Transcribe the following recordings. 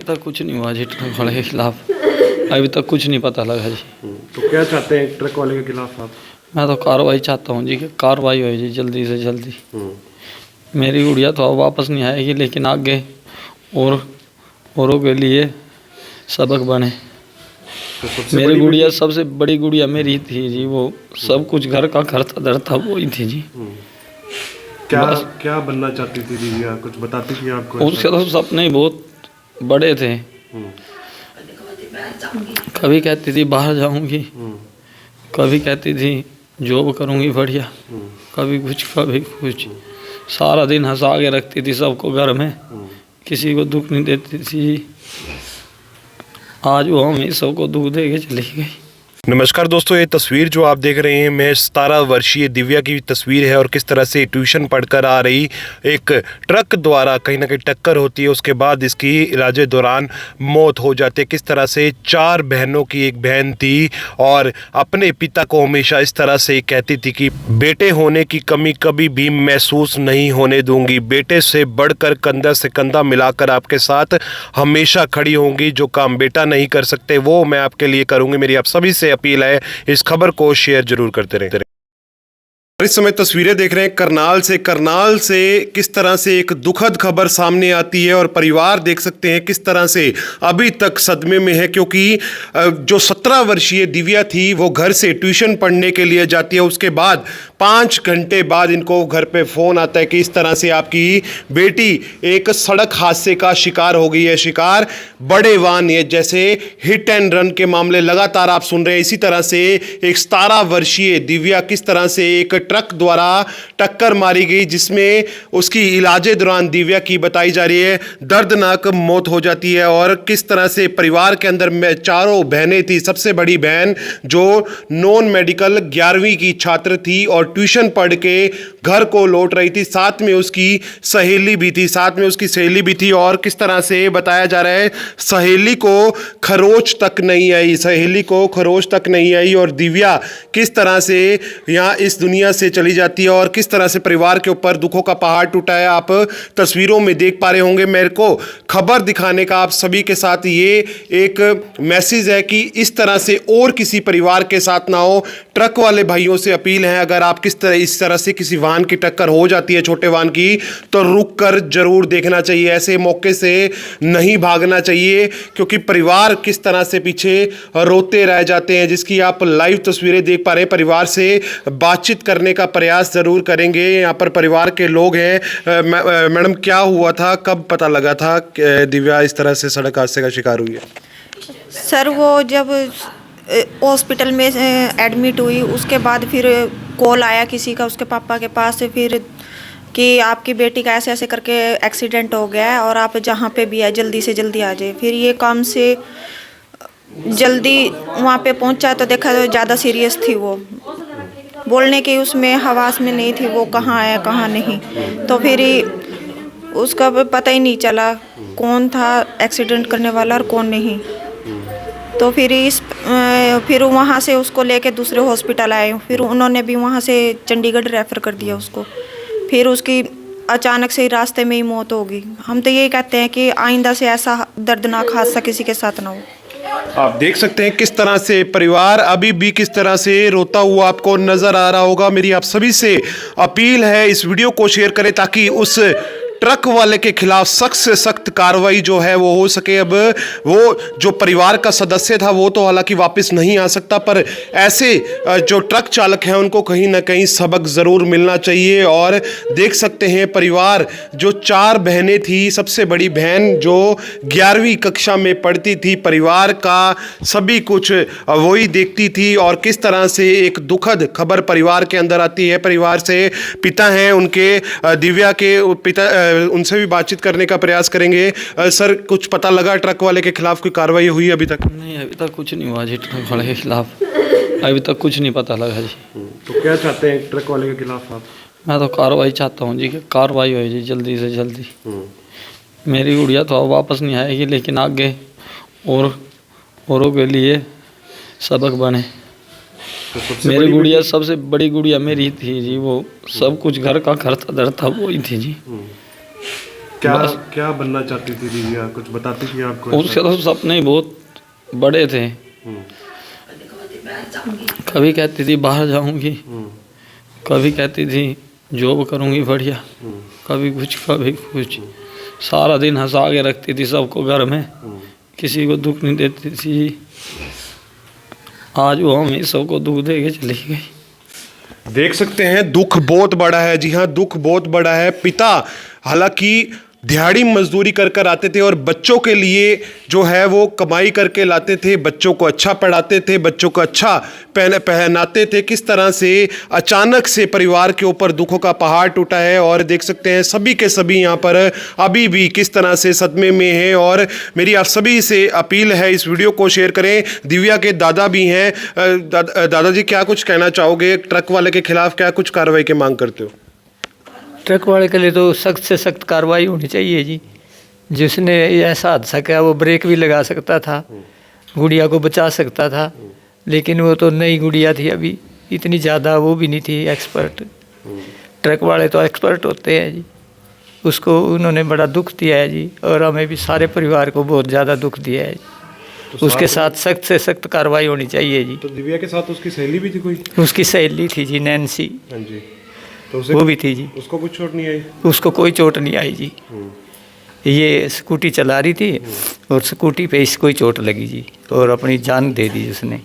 तक कुछ नहीं हुआ जी ट्रक वाले के खिलाफ, अभी तक कुछ नहीं पता लगा जी। तो क्या चाहते हैं ट्रक वाले के खिलाफ आप? मैं तो कार्रवाई चाहता हूँ जी कि कार्रवाई हो जी जल्दी से जल्दी। मेरी गुड़िया तो अब वापस नहीं आएगी, लेकिन आगे औरों के लिए सबक बने। तो मेरी गुड़िया सबसे बड़ी गुड़िया मेरी थी जी, वो सब कुछ घर का खर्चा धरता वो ही थी जी। क्या क्या बनना चाहती थी दिव्या, कुछ बताती थी आपको? उसके तो सपने ही बहुत बड़े थे। कभी कहती थी बाहर जाऊंगी, कभी कहती थी जॉब करूंगी बढ़िया, कभी कुछ। सारा दिन हंसा के रखती थी सबको घर में, किसी को दुख नहीं देती थी। आज वो हमें सबको दुख दे के चली गई। नमस्कार दोस्तों, ये तस्वीर जो आप देख रहे हैं मैं 17 वर्षीय दिव्या की तस्वीर है और किस तरह से ट्यूशन पढ़कर आ रही एक ट्रक द्वारा कहीं ना कहीं टक्कर होती है। उसके बाद इसकी इलाज दौरान मौत हो जाती है। किस तरह से 4 बहनों की एक बहन थी और अपने पिता को हमेशा इस तरह से कहती थी कि बेटे होने की कमी कभी भी महसूस नहीं होने दूंगी, बेटे से बढ़कर कंधा से कंधा मिलाकर आपके साथ हमेशा खड़ी होंगी। जो काम बेटा नहीं कर सकते वो मैं आपके लिए करूँगी। मेरी आप सभी से अपील है, इस खबर को शेयर जरूर करते रहें। इस समय तस्वीरें देख रहे हैं करनाल से किस तरह से एक दुखद खबर सामने आती है और परिवार देख सकते हैं किस तरह से अभी तक सदमे में है, क्योंकि जो 17 वर्षीय दिव्या थी वो घर से ट्यूशन पढ़ने के लिए जाती है। उसके बाद 5 घंटे बाद इनको घर पे फ़ोन आता है कि इस तरह से आपकी बेटी एक सड़क हादसे का शिकार हो गई है। शिकार बड़े वाहन है, जैसे हिट एंड रन के मामले लगातार आप सुन रहे हैं। इसी तरह से एक 17 वर्षीय दिव्या किस तरह से एक ट्रक द्वारा टक्कर मारी गई, जिसमें उसकी इलाजे दौरान दिव्या की बताई जा रही है दर्दनाक मौत हो जाती है। और किस तरह से परिवार के अंदर में 4 बहनें थी। सबसे बड़ी बहन जो नॉन मेडिकल 11वीं की छात्र थी और ट्यूशन पढ़ के घर को लौट रही थी, साथ में उसकी सहेली भी थी। और किस तरह से बताया जा रहा है सहेली को खरोच तक नहीं आई और दिव्या किस तरह से यहाँ इस दुनिया से चली जाती है और किस तरह से परिवार के ऊपर दुखों का पहाड़ टूटा है। आप तस्वीरों में देख पा रहे होंगे। मेरे को खबर दिखाने का आप सभी के साथ ये एक मैसेज है कि इस तरह से और किसी परिवार के साथ ना हो। ट्रक वाले भाइयों से अपील है, अगर आप इस तरह से किसी वाहन की टक्कर हो जाती है, छोटे वाहन की, तो रुक कर जरूर देखना चाहिए। ऐसे मौके से नहीं भागना चाहिए, क्योंकि परिवार किस तरह से पीछे रोते रह जाते हैं, जिसकी आप लाइव तस्वीरें देख पा रहे हैं। परिवार से बातचीत करने का प्रयास जरूर करेंगे। यहाँ पर परिवार के लोग हैं। मैडम, क्या हुआ था, कब पता लगा था कि दिव्या इस तरह से सड़क हादसे का शिकार हुई है? सर, वो जब हॉस्पिटल में एडमिट हुई उसके बाद फिर कॉल आया किसी का उसके पापा के पास से, फिर कि आपकी बेटी का ऐसे ऐसे करके एक्सीडेंट हो गया है और आप जहाँ पे भी है जल्दी से जल्दी आ जाए। फिर ये काम से जल्दी वहाँ पे पहुँचा तो देखा तो ज़्यादा सीरियस थी, वो बोलने की उसमें हवास में नहीं थी, वो कहाँ है कहाँ नहीं। तो फिर उसका पता ही नहीं चला कौन था एक्सीडेंट करने वाला और कौन नहीं। तो फिर वहाँ से उसको लेके दूसरे हॉस्पिटल आए, फिर उन्होंने भी वहाँ से चंडीगढ़ रेफ़र कर दिया उसको। फिर उसकी अचानक से ही रास्ते में ही मौत हो गई। हम तो यही कहते हैं कि आइंदा से ऐसा दर्दनाक हादसा किसी के साथ ना हो। आप देख सकते हैं किस तरह से परिवार अभी भी किस तरह से रोता हुआ आपको नजर आ रहा होगा। मेरी आप सभी से अपील है, इस वीडियो को शेयर करें ताकि उस ट्रक वाले के खिलाफ सख्त से सख्त कार्रवाई जो है वो हो सके। अब वो जो परिवार का सदस्य था वो तो हालांकि वापस नहीं आ सकता, पर ऐसे जो ट्रक चालक हैं उनको कहीं ना कहीं सबक ज़रूर मिलना चाहिए। और देख सकते हैं परिवार जो 4 बहनें थी, सबसे बड़ी बहन जो 11वीं कक्षा में पढ़ती थी, परिवार का सभी कुछ वही देखती थी। और किस तरह से एक दुखद खबर परिवार के अंदर आती है। परिवार से पिता हैं उनके, दिव्या के पिता, उनसे भी बातचीत करने का प्रयास करेंगे। सर, कुछ पता लगा ट्रक वाले के खिलाफ कोई कार्रवाई हुई अभी तक? नहीं, अभी तक कुछ नहीं हुआ जी ट्रक वाले के खिलाफ, अभी तक कुछ नहीं पता लगा जी। तो क्या चाहते हैं ट्रक वाले के खिलाफ आप? मैं तो कार्रवाई चाहता हूँ जी कि कार्रवाई हो जी जल्दी से जल्दी। मेरी गुड़िया तो अब वापस नहीं आएगी, लेकिन आगे औरों के लिए सबक बने। तो मेरी गुड़िया सबसे बड़ी गुड़िया मेरी थी जी, वो सब कुछ घर का खर्चा धरता वो ही थी जी। क्या बस क्या बनना चाहती थी दिव्या, कुछ बताती थी आपको? उसके तो सपने बहुत बड़े थे। कभी कहती थी बाहर जाऊंगी, कभी कहती थी जॉब करूंगी बढ़िया, कभी कुछ। सारा दिन हंसा के रखती थी सबको घर में, किसी को दुख नहीं देती थी। आज वो हमें सबको दुख दे के चली गई। देख सकते हैं दुख बहुत बड़ा है। जी हाँ, दुख बहुत बड़ा है। पिता हालांकि दिहाड़ी मजदूरी कर कर आते थे और बच्चों के लिए जो है वो कमाई करके लाते थे, बच्चों को अच्छा पढ़ाते थे, बच्चों को अच्छा पहनाते थे। किस तरह से अचानक से परिवार के ऊपर दुखों का पहाड़ टूटा है और देख सकते हैं सभी के सभी यहाँ पर अभी भी किस तरह से सदमे में हैं। और मेरी आप सभी से अपील है, इस वीडियो को शेयर करें। दिव्या के दादा भी हैं। दादाजी, क्या कुछ कहना चाहोगे? ट्रक वाले के खिलाफ क्या कुछ कार्रवाई की मांग करते हो? ट्रक वाले के लिए तो सख्त से सख्त कार्रवाई होनी चाहिए जी। जिसने ऐसा हादसा किया वो ब्रेक भी लगा सकता था, गुड़िया को बचा सकता था, लेकिन वो तो नई गुड़िया थी, अभी इतनी ज़्यादा वो भी नहीं थी एक्सपर्ट। ट्रक वाले तो एक्सपर्ट होते हैं जी। उसको उन्होंने बड़ा दुख दिया है जी, और हमें भी सारे परिवार को बहुत ज़्यादा दुख दिया है जी। उसके साथ सख्त से सख्त कार्रवाई होनी चाहिए जी। तो दिव्या के साथ उसकी सहेली भी थी कोई? उसकी सहेली थी जी, नैन्सी, हाँ जी। तो वो भी थी जी। उसको कुछ चोट नहीं आई? उसको कोई चोट नहीं आई जी। ये स्कूटी चला रही थी और स्कूटी पे इसको ही चोट लगी जी, और अपनी जान दे दी उसने।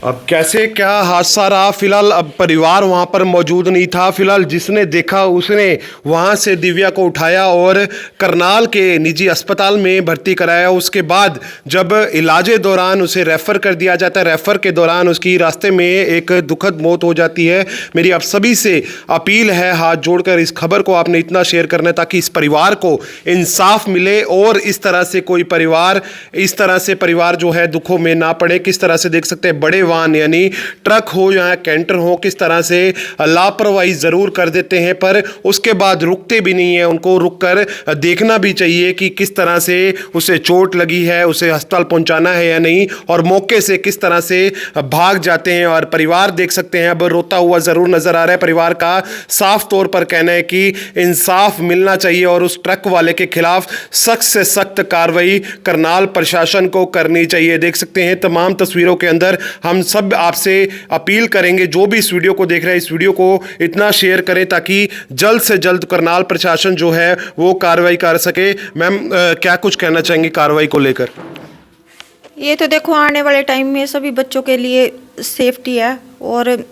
अब कैसे क्या हादसा रहा? फिलहाल अब परिवार वहां पर मौजूद नहीं था। फिलहाल जिसने देखा उसने वहां से दिव्या को उठाया और करनाल के निजी अस्पताल में भर्ती कराया। उसके बाद जब इलाजे दौरान उसे रेफ़र कर दिया जाता है, रेफ़र के दौरान उसकी रास्ते में एक दुखद मौत हो जाती है। मेरी आप सभी से अपील है, हाथ जोड़कर इस खबर को आपने इतना शेयर करना है ताकि इस परिवार को इंसाफ मिले और इस तरह से परिवार जो है दुखों में ना पड़े। किस तरह से देख सकते हैं बड़े वाहन यानी ट्रक हो या कैंटर हो, किस तरह से लापरवाही जरूर कर देते हैं, पर उसके बाद रुकते भी नहीं है। उनको रुककर देखना भी चाहिए कि किस तरह से उसे चोट लगी है, उसे अस्पताल पहुंचाना है या नहीं, और मौके से किस तरह से भाग जाते हैं। और परिवार देख सकते हैं अब रोता हुआ जरूर नजर आ रहा है। परिवार का साफ तौर पर कहना है कि इंसाफ मिलना चाहिए और उस ट्रक वाले के खिलाफ सख्त से सख्त कार्रवाई करनाल प्रशासन को करनी चाहिए। देख सकते हैं तमाम तस्वीरों के अंदर हम सब आपसे अपील करेंगे, जो भी इस वीडियो को देख रहे हैं, इस वीडियो को इतना शेयर करें ताकि जल्द से जल्द करनाल प्रशासन जो है वो कार्रवाई कर सके। मैम, क्या कुछ कहना चाहेंगे कार्रवाई को लेकर? ये तो देखो आने वाले टाइम में सभी बच्चों के लिए सेफ्टी है, और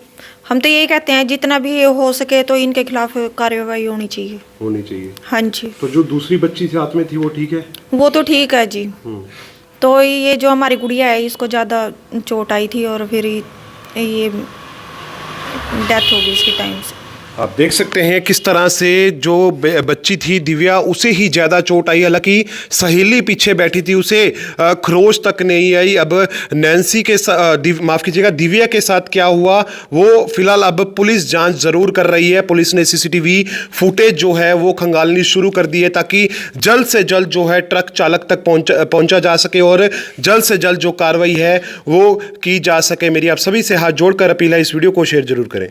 हम तो यही कहते हैं जितना भी ये हो सके तो इनके खिलाफ कार्रवाई होनी चाहिए। हाँ जी। तो जो दूसरी बच्ची साथ में थी वो ठीक है? वो तो ठीक है जी। तो ये जो हमारी गुड़िया है इसको ज़्यादा चोट आई थी और फिर ये डेथ हो गई इसके टाइम से। आप देख सकते हैं किस तरह से जो बच्ची थी दिव्या उसे ही ज़्यादा चोट आई। हालांकि सहेली पीछे बैठी थी, उसे खरोच तक नहीं आई। अब नैन्सी के माफ़ कीजिएगा दिव्या के साथ क्या हुआ वो फिलहाल अब पुलिस जांच ज़रूर कर रही है। पुलिस ने सीसीटीवी फुटेज जो है वो खंगालनी शुरू कर दी है ताकि जल्द से जल्द जो है ट्रक चालक तक पहुंचा जा सके और जल्द से जल्द जो कार्रवाई है वो की जा सके। मेरी आप सभी से हाथ जोड़कर अपील है, इस वीडियो को शेयर जरूर करें।